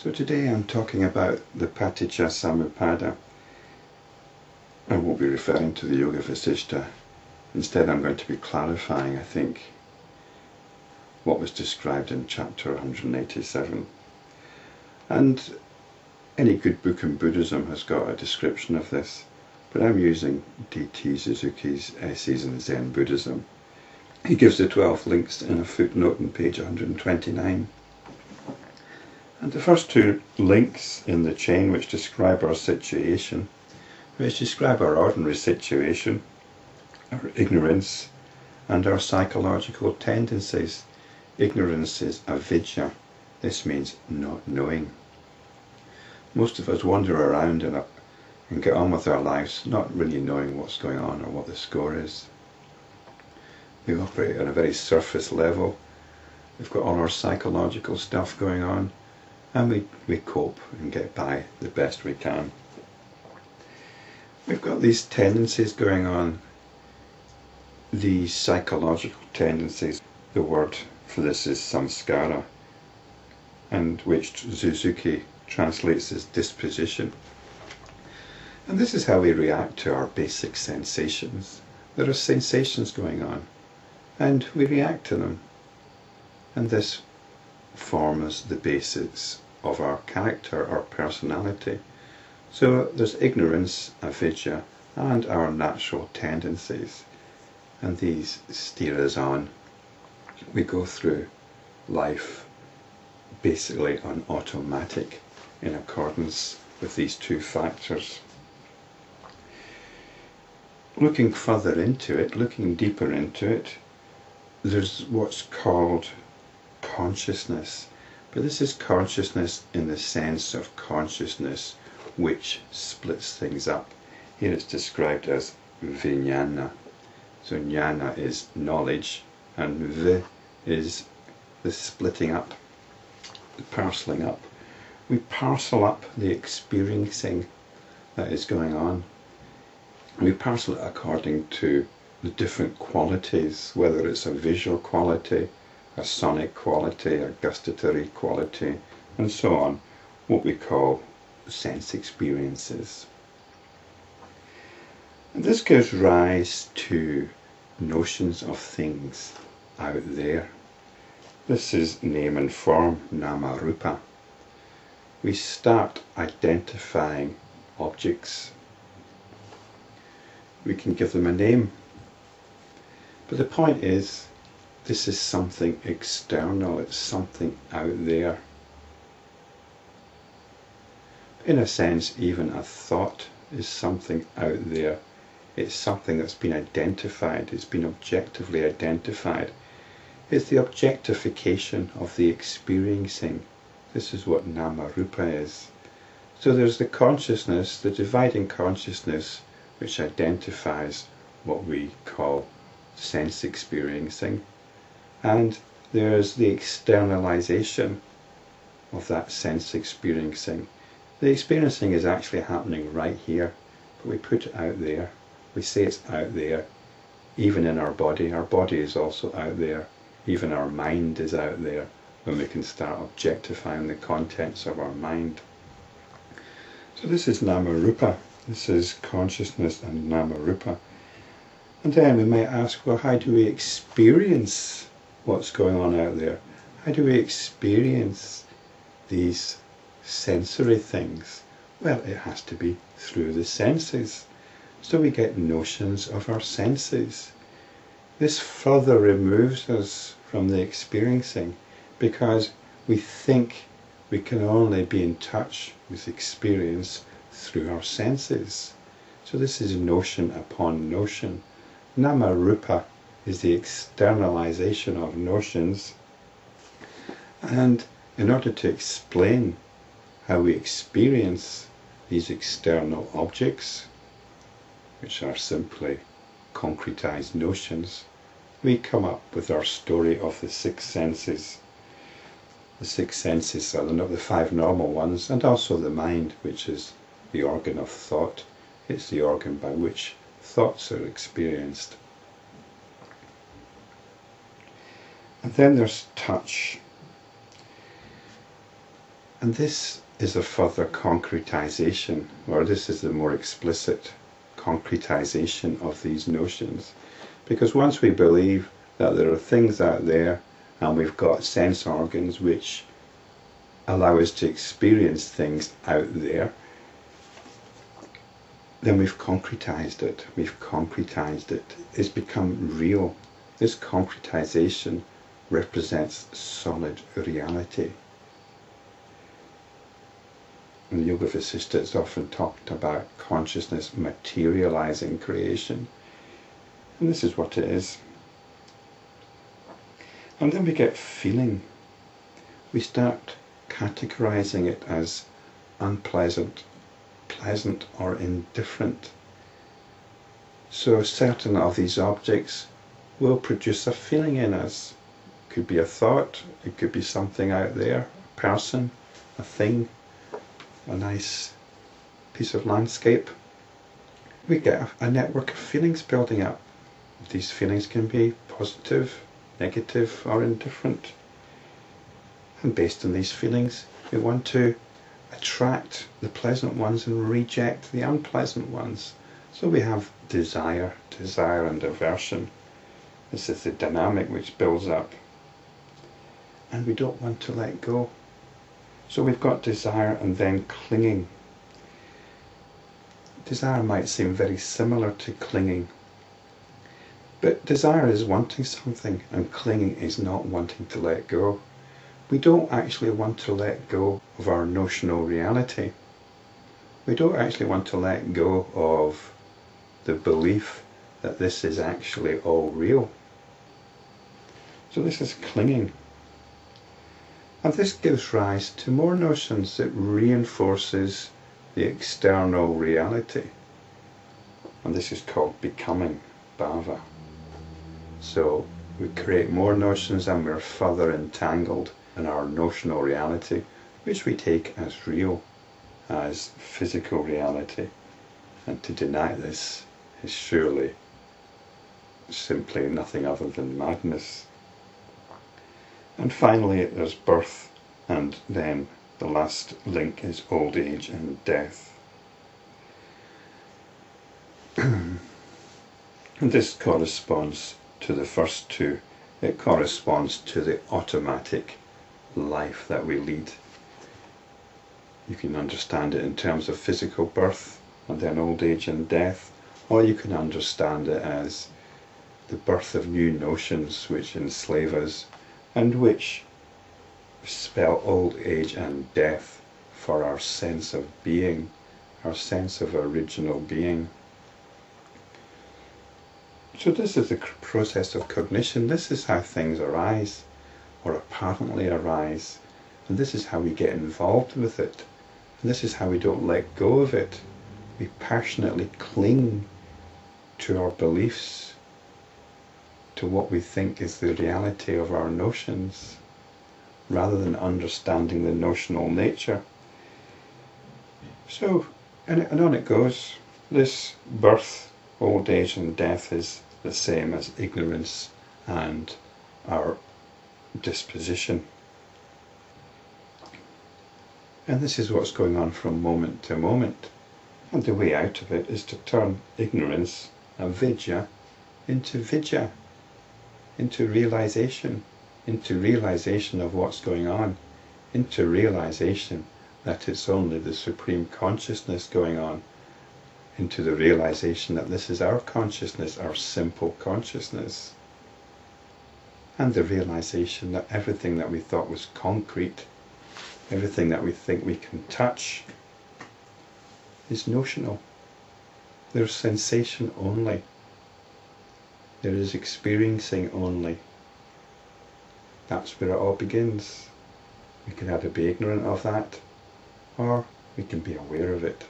So today I'm talking about the Pratitya Samutpada. I won't be referring to the Yoga Vasishta. Instead I'm going to be clarifying, I think, what was described in chapter 187. And any good book in Buddhism has got a description of this, but I'm using D.T. Suzuki's Essays in Zen Buddhism. He gives the 12 links in a footnote on page 129. And the first two links in the chain which describe our situation, which describe our ordinary situation, our ignorance and our psychological tendencies. Ignorance is avidya. This means not knowing. Most of us wander around and get on with our lives not really knowing what's going on or what the score is. We operate at a very surface level. We've got all our psychological stuff going on, and we cope and get by the best we can. We've got these tendencies going on, these psychological tendencies. The word for this is samskara, and which Suzuki translates as disposition. And this is how we react to our basic sensations. There are sensations going on, and we react to them. And this forms the basis of our character, our personality. So there's ignorance, avidya, and our natural tendencies. And these steer us on. We go through life basically on automatic in accordance with these two factors. Looking further into it, looking deeper into it, there's what's called consciousness. But this is consciousness in the sense of consciousness which splits things up. Here it's described as vijnana. So jnana is knowledge, and vi is the splitting up, the parceling up. We parcel up the experiencing that is going on. We parcel it according to the different qualities, whether it's a visual quality, a sonic quality, a gustatory quality, and so on, what we call sense experiences. And this gives rise to notions of things out there. This is name and form, nama rupa. We start identifying objects. We can give them a name. But the point is, this is something external, it's something out there. In a sense, even a thought is something out there. It's something that's been identified, it's been objectively identified. It's the objectification of the experiencing. This is what nama rupa is. So there's the consciousness, the dividing consciousness, which identifies what we call sense experiencing. And there's the externalization of that sense experiencing. The experiencing is actually happening right here, but we put it out there. We say it's out there, even in our body. Our body is also out there. Even our mind is out there, when we can start objectifying the contents of our mind. So this is nama rupa. This is consciousness and nama rupa. And then we might ask, well, how do we experience what's going on out there? How do we experience these sensory things? Well, it has to be through the senses. So we get notions of our senses. This further removes us from the experiencing, because we think we can only be in touch with experience through our senses. So this is notion upon notion. Nama rupa is the externalization of notions. And in order to explain how we experience these external objects, which are simply concretized notions, we come up with our story of the six senses. The six senses are the five normal ones, and also the mind, which is the organ of thought. It's the organ by which thoughts are experienced. And then there's touch. And this is a further concretization, or this is the more explicit concretization of these notions. Because once we believe that there are things out there and we've got sense organs which allow us to experience things out there, then we've concretized it. We've concretized it. It's become real. This concretization represents solid reality. In the Yoga Vasishta, it's often talked about consciousness materializing creation. And this is what it is. And then we get feeling. We start categorizing it as unpleasant, pleasant, or indifferent. So certain of these objects will produce a feeling in us. It could be a thought, it could be something out there, a person, a thing, a nice piece of landscape. We get a network of feelings building up. These feelings can be positive, negative, or indifferent. And based on these feelings, we want to attract the pleasant ones and reject the unpleasant ones. So we have desire and aversion. This is the dynamic which builds up. And we don't want to let go. So we've got desire and then clinging. Desire might seem very similar to clinging. But desire is wanting something, and clinging is not wanting to let go. We don't actually want to let go of our notional reality. We don't actually want to let go of the belief that this is actually all real. So this is clinging. And this gives rise to more notions. It reinforces the external reality. And this is called becoming, bhava. So we create more notions and we're further entangled in our notional reality, which we take as real, as physical reality. And to deny this is surely simply nothing other than madness. And finally there's birth, and then the last link is old age and death. And this corresponds to the first two. It corresponds to the automatic life that we lead. You can understand it in terms of physical birth and then old age and death, or you can understand it as the birth of new notions which enslave us and which spell old age and death for our sense of being, our sense of original being. So this is the process of cognition. This is how things arise, or apparently arise, and this is how we get involved with it, and this is how we don't let go of it. We passionately cling to our beliefs, to what we think is the reality of our notions, rather than understanding the notional nature. So, and on it goes. This birth, old age and death is the same as ignorance and our disposition. And this is what's going on from moment to moment. And the way out of it is to turn ignorance, avidya, into vidya, into realization of what's going on, into realization that it's only the supreme consciousness going on, into the realization that this is our consciousness, our simple consciousness, and the realization that everything that we thought was concrete, everything that we think we can touch, is notional. There's sensation only. There is experiencing only. That's where it all begins. We can either be ignorant of that, or we can be aware of it.